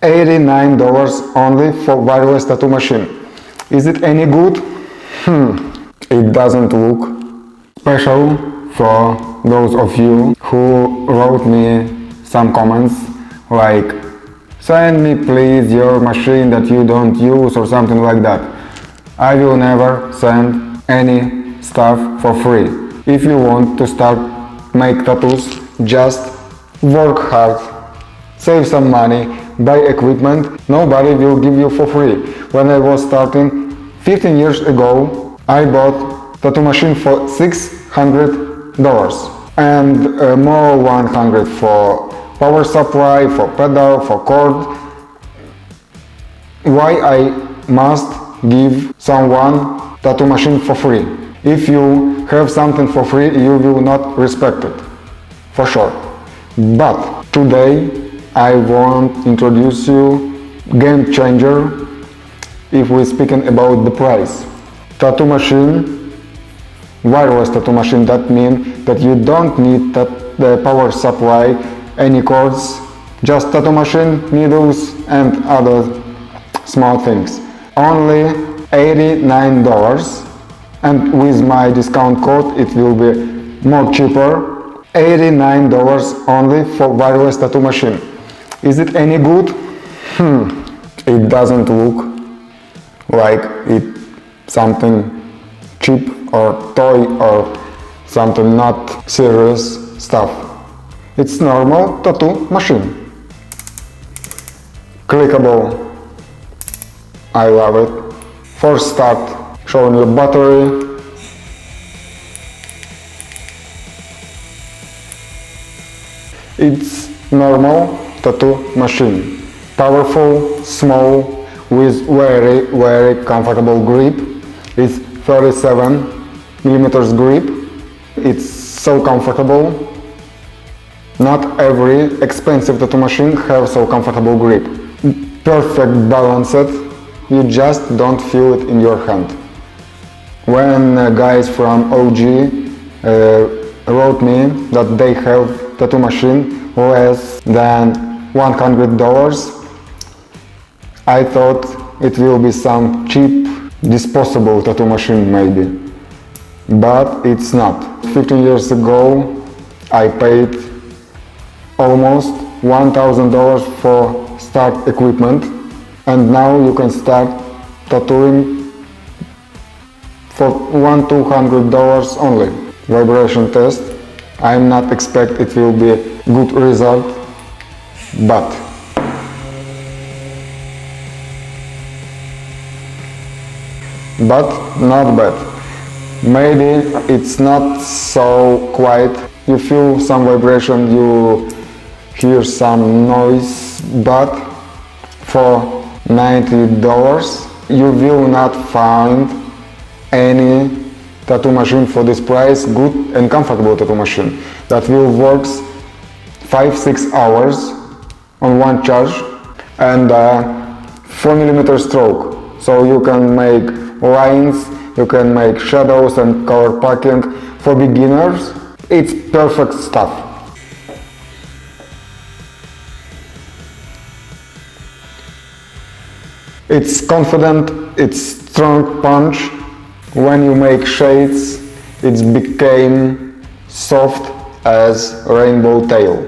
$89 only for wireless tattoo machine. Is it any good? It doesn't look special for those of you who wrote me some comments like send me please your machine that you don't use or something like that. I will never send any stuff for free. If you want to start make tattoos, just work hard, save some money, buy equipment. Nobody will give you for free. When I was starting 15 years ago, I bought tattoo machine for $600 and more $100 for power supply, for pedal, for cord. Why I must give someone tattoo machine for free? If you have something for free, you will not respect it, for sure. But today I want to introduce you game changer if we're speaking about the price. Tattoo machine, wireless tattoo machine, that means that you don't need the power supply, any cords, just tattoo machine, needles and other small things. Only $89, and with my discount code it will be more cheaper. $89 only for wireless tattoo machine. Is it any good? It doesn't look like it something cheap or toy or something not serious stuff. It's normal tattoo machine. Clickable. I love it. First start, showing your battery. It's normal tattoo machine. Powerful, small, with very comfortable grip. It's 37 millimeters grip. It's so comfortable. Not every expensive tattoo machine has so comfortable grip. Perfect balanced. You just don't feel it in your hand. When guys from OG wrote me that they have tattoo machine less than $100, I thought it will be some cheap disposable tattoo machine maybe, but it's not. 15 years ago I paid almost $1,000 for start equipment, and now you can start tattooing for $100-200 only. Vibration test. I'm not expect it will be good result, but not bad. Maybe it's not so quiet. You feel some vibration, you hear some noise, but for $90 you will not find any tattoo machine for this price, good and comfortable tattoo machine that will work 5-6 hours on one charge and 4mm stroke, so you can make lines, you can make shadows and color packing. For beginners it's perfect stuff. It's confident, it's strong punch. When you make shades, it became soft as rainbow tail.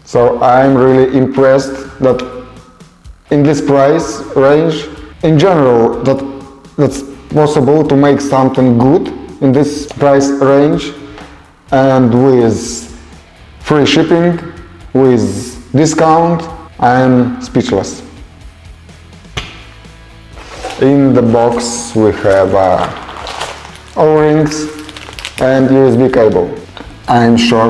So I'm really impressed that in this price range, in general, that's possible to make something good in this price range, and with free shipping, with discount, I'm speechless. In the box we have O-rings and USB cable. I'm sure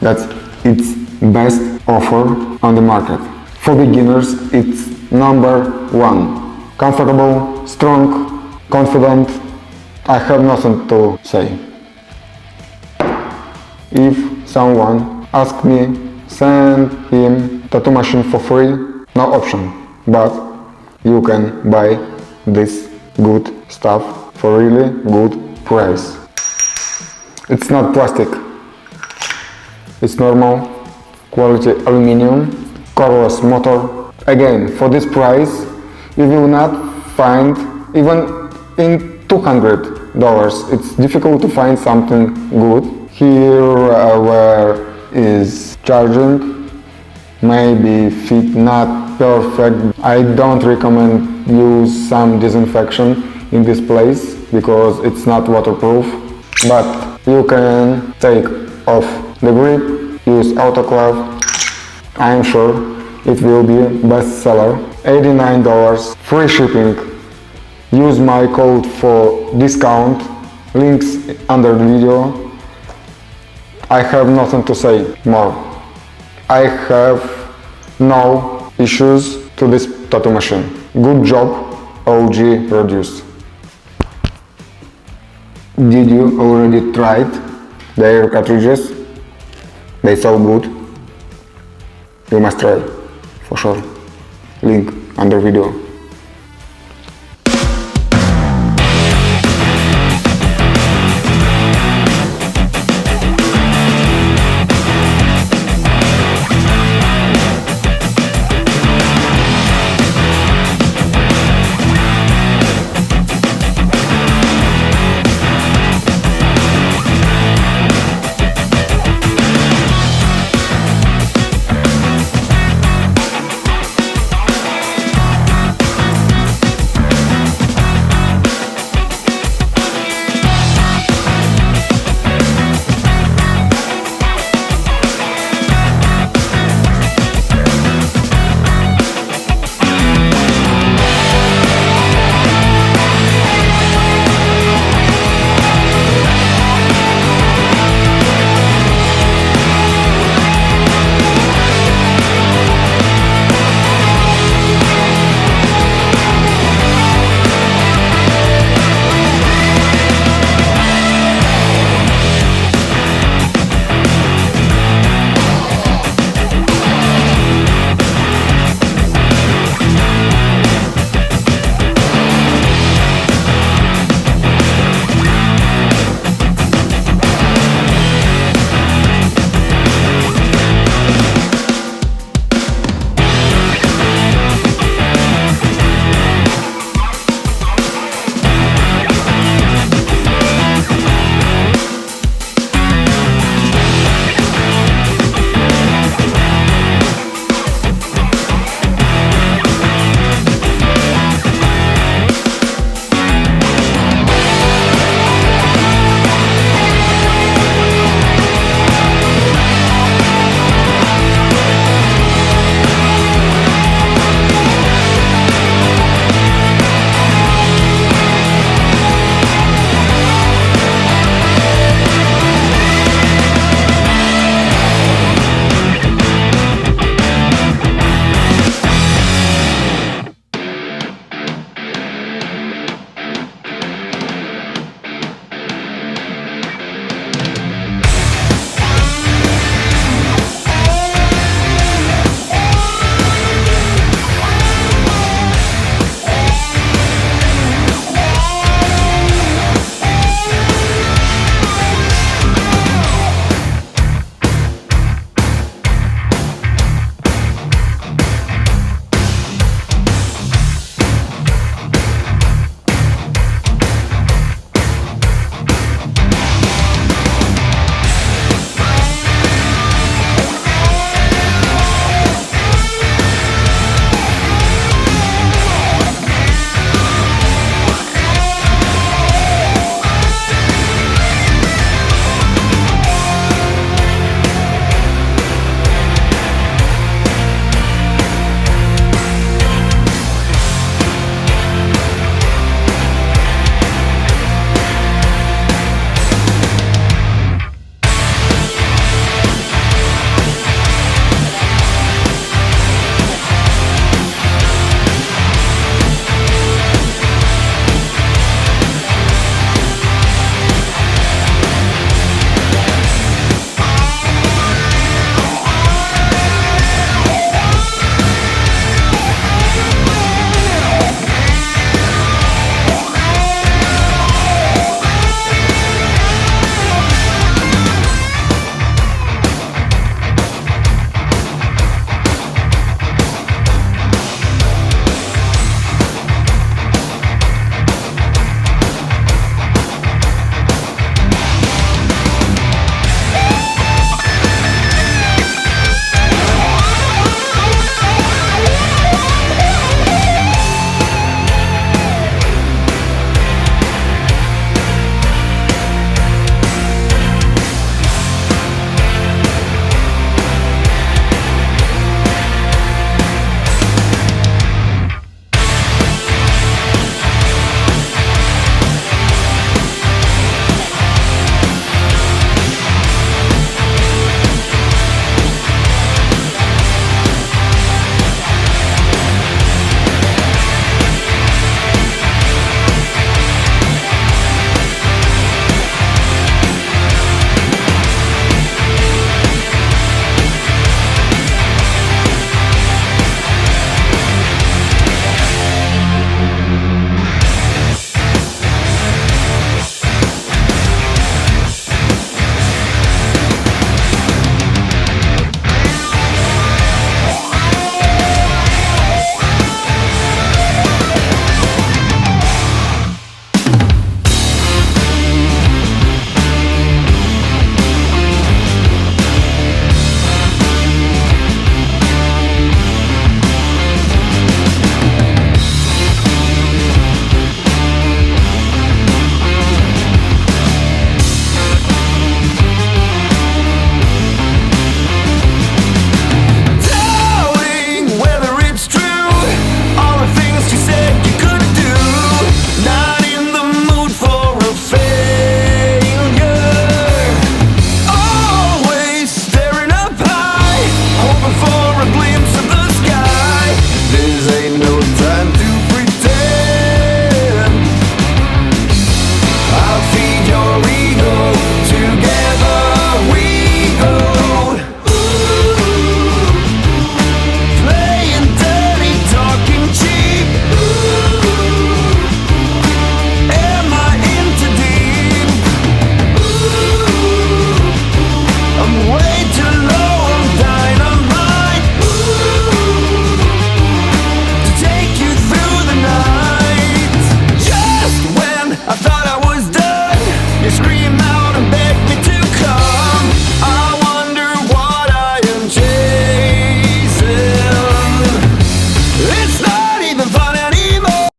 that it's best offer on the market. For beginners it's number one. Comfortable, strong, confident. I have nothing to say. If someone asks me send him tattoo machine for free, no option, but you can buy this good stuff for really good price. It's not plastic, it's normal quality aluminum, colorless motor, Again, for this price, you will not find even in $200. It's difficult to find something good. Here where is charging, maybe fit not perfect. I don't recommend use some disinfection in this place because it's not waterproof. But you can take off the grip, use autoclave. I'm sure it will be bestseller. $89, free shipping. Use my code for discount, links under the video. I have nothing to say more. I have no issues to this tattoo machine. Good job, OG produced. Did you already tried their cartridges? They so good. You must try, for sure. Link under video.